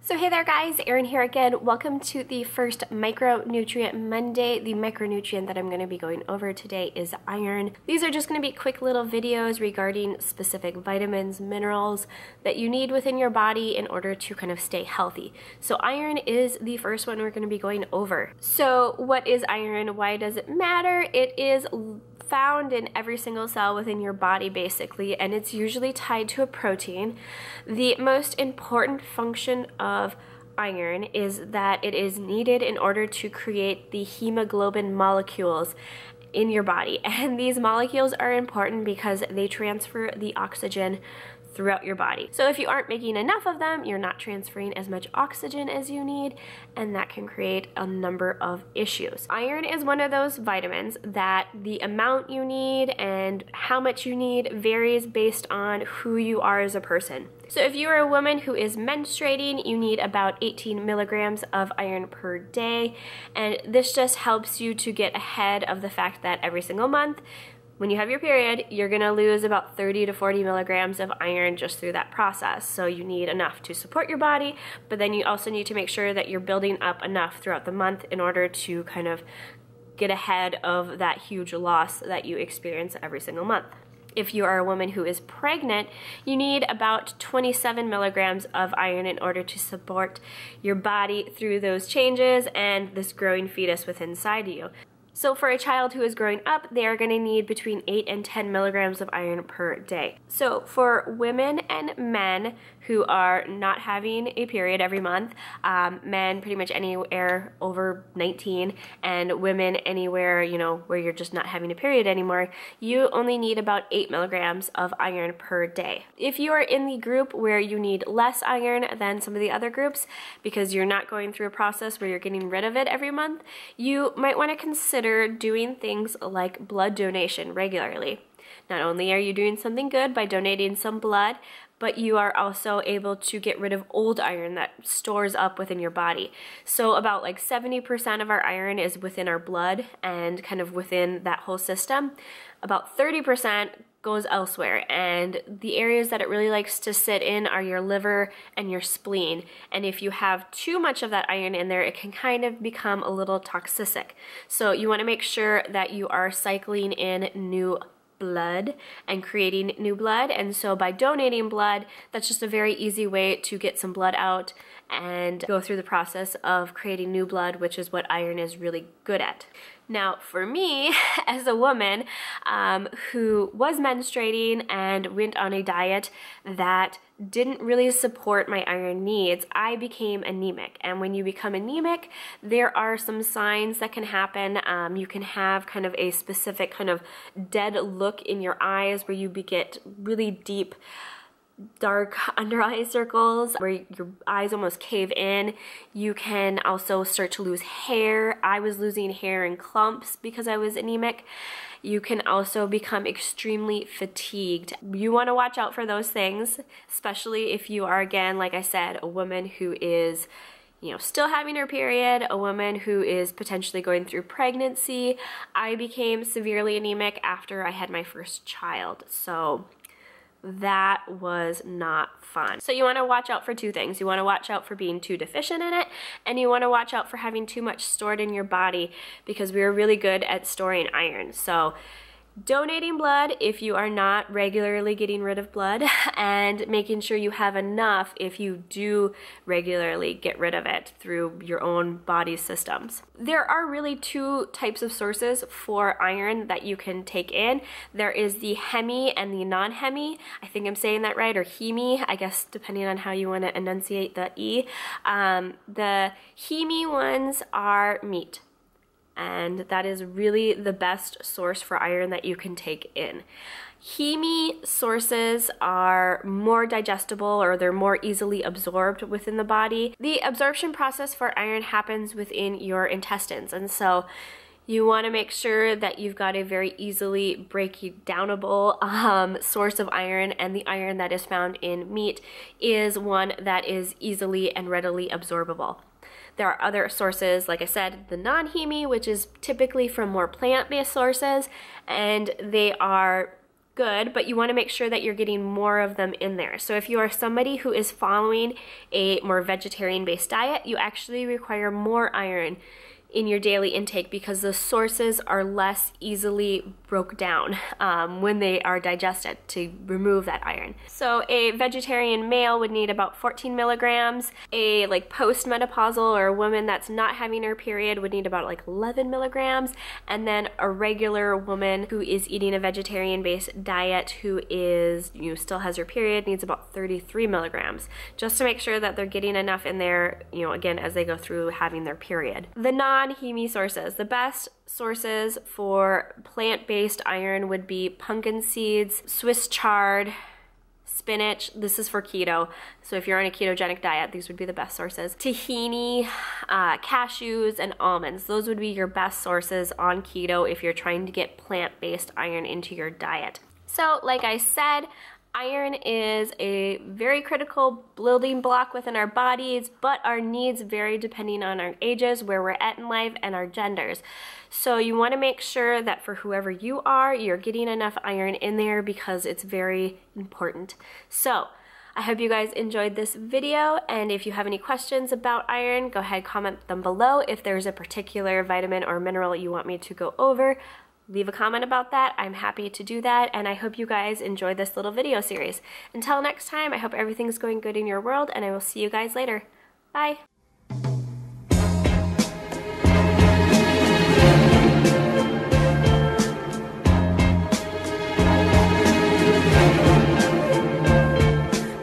So hey there guys, Erin here again. Welcome to the first Micronutrient Monday. The micronutrient that I'm going to be going over today is iron. These are just going to be quick little videos regarding specific vitamins, minerals that you need within your body in order to kind of stay healthy. So iron is the first one we're going to be going over. So what is iron? Why does it matter? It is found in every single cell within your body basically, and it's usually tied to a protein. The most important function of iron is that it is needed in order to create the hemoglobin molecules in your body, and these molecules are important because they transfer the oxygen throughout your body. So if you aren't making enough of them, you're not transferring as much oxygen as you need, and that can create a number of issues. Iron is one of those vitamins that the amount you need and how much you need varies based on who you are as a person. So if you are a woman who is menstruating, you need about 18 milligrams of iron per day, and this just helps you to get ahead of the fact that every single month when you have your period, you're gonna lose about 30 to 40 milligrams of iron just through that process. So you need enough to support your body, but then you also need to make sure that you're building up enough throughout the month in order to kind of get ahead of that huge loss that you experience every single month. If you are a woman who is pregnant, you need about 27 milligrams of iron in order to support your body through those changes and this growing fetus within inside you. So for a child who is growing up, they are going to need between 8 and 10 milligrams of iron per day. So for women and men who are not having a period every month, men pretty much anywhere over 19, and women anywhere, you know, where you're just not having a period anymore, you only need about 8 milligrams of iron per day. If you are in the group where you need less iron than some of the other groups, because you're not going through a process where you're getting rid of it every month, you might want to consider doing things like blood donation regularly. Not only are you doing something good by donating some blood, but you are also able to get rid of old iron that stores up within your body. So about like 70% of our iron is within our blood and kind of within that whole system. About 30% goes elsewhere, and the areas that it really likes to sit in are your liver and your spleen. And if you have too much of that iron in there, it can kind of become a little toxic. So you want to make sure that you are cycling in new blood and creating new blood. And so by donating blood, that's just a very easy way to get some blood out and go through the process of creating new blood, which is what iron is really good at. Now, for me, as a woman who was menstruating and went on a diet that didn't really support my iron needs, I became anemic. And when you become anemic, there are some signs that can happen. You can have kind of a specific kind of dead look in your eyes where you get really deep, dark under eye circles where your eyes almost cave in. You can also start to lose hair. I was losing hair in clumps because I was anemic. You can also become extremely fatigued. You want to watch out for those things, especially if you are, again, like I said, a woman who is, you know, still having her period, a woman who is potentially going through pregnancy. I became severely anemic after I had my first child, so that was not fun. So you want to watch out for two things. You want to watch out for being too deficient in it, and you want to watch out for having too much stored in your body, because we are really good at storing iron. So donating blood if you are not regularly getting rid of blood, and making sure you have enough if you do regularly get rid of it through your own body systems. There are really two types of sources for iron that you can take in. There is the hemi and the non-hemi. I think I'm saying that right, or hemi, I guess, depending on how you want to enunciate the E. The hemi ones are meat, and that is really the best source for iron that you can take in. Heme sources are more digestible, or they're more easily absorbed within the body. The absorption process for iron happens within your intestines, and so you want to make sure that you've got a very easily breakdownable source of iron, and the iron that is found in meat is one that is easily and readily absorbable. There are other sources, like I said, the non-heme, which is typically from more plant-based sources, and they are good, but you want to make sure that you're getting more of them in there. So if you are somebody who is following a more vegetarian-based diet, you actually require more iron in your daily intake because the sources are less easily broke down when they are digested to remove that iron. So a vegetarian male would need about 14 milligrams. A postmenopausal or a woman that's not having her period would need about 11 milligrams. And then a regular woman who is eating a vegetarian-based diet who is, still has her period needs about 33 milligrams, just to make sure that they're getting enough in there, again, as they go through having their period. The non-heme sources, the best sources for plant-based iron would be pumpkin seeds, Swiss chard, spinach. This is for keto, so if you're on a ketogenic diet, these would be the best sources. Tahini, cashews, and almonds. Those would be your best sources on keto if you're trying to get plant-based iron into your diet. So like I said, iron is a very critical building block within our bodies, but our needs vary depending on our ages, where we're at in life, and our genders. So you want to make sure that for whoever you are, you're getting enough iron in there because it's very important. So I hope you guys enjoyed this video, and if you have any questions about iron, go ahead, comment them below. If there's a particular vitamin or mineral you want me to go over, leave a comment about that. I'm happy to do that, and I hope you guys enjoyed this little video series. Until next time, I hope everything's going good in your world, and I will see you guys later. Bye!